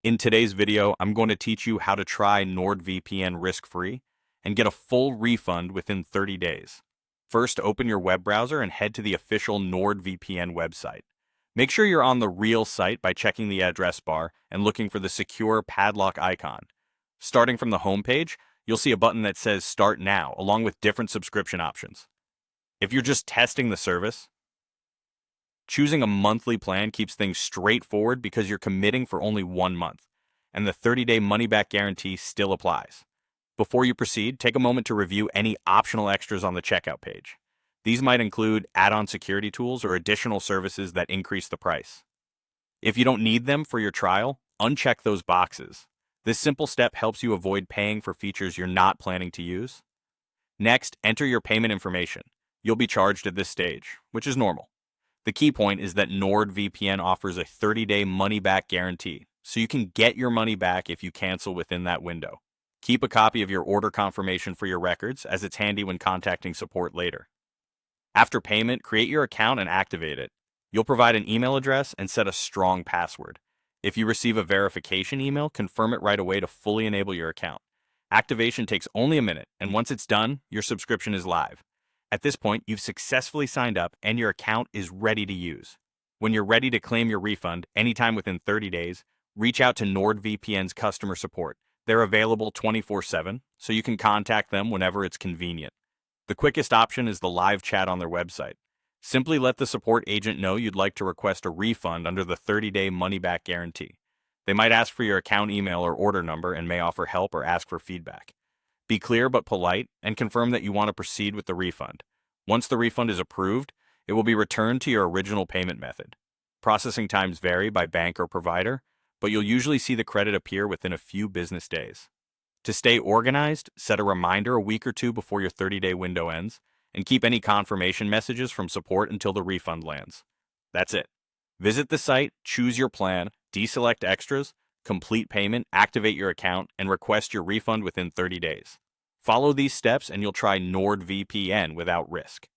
In today's video, I'm going to teach you how to try NordVPN risk-free and get a full refund within 30 days. First, open your web browser and head to the official NordVPN website. Make sure you're on the real site by checking the address bar and looking for the secure padlock icon. Starting from the home page, you'll see a button that says Start Now, along with different subscription options. If you're just testing the service, choosing a monthly plan keeps things straightforward because you're committing for only 1 month, and the 30-day money-back guarantee still applies. Before you proceed, take a moment to review any optional extras on the checkout page. These might include add-on security tools or additional services that increase the price. If you don't need them for your trial, uncheck those boxes. This simple step helps you avoid paying for features you're not planning to use. Next, enter your payment information. You'll be charged at this stage, which is normal. The key point is that NordVPN offers a 30-day money-back guarantee, so you can get your money back if you cancel within that window. Keep a copy of your order confirmation for your records, as it's handy when contacting support later. After payment, create your account and activate it. You'll provide an email address and set a strong password. If you receive a verification email, confirm it right away to fully enable your account. Activation takes only a minute, and once it's done, your subscription is live. At this point, you've successfully signed up and your account is ready to use. When you're ready to claim your refund anytime within 30 days, reach out to NordVPN's customer support. They're available 24/7, so you can contact them whenever it's convenient. The quickest option is the live chat on their website. Simply let the support agent know you'd like to request a refund under the 30-day money-back guarantee. They might ask for your account email or order number and may offer help or ask for feedback. Be clear but polite and confirm that you want to proceed with the refund. Once the refund is approved, it will be returned to your original payment method. Processing times vary by bank or provider, but you'll usually see the credit appear within a few business days. To stay organized, set a reminder a week or two before your 30-day window ends, and keep any confirmation messages from support until the refund lands. That's it. Visit the site, choose your plan, deselect extras, complete payment, activate your account, and request your refund within 30 days. Follow these steps and you'll try NordVPN without risk.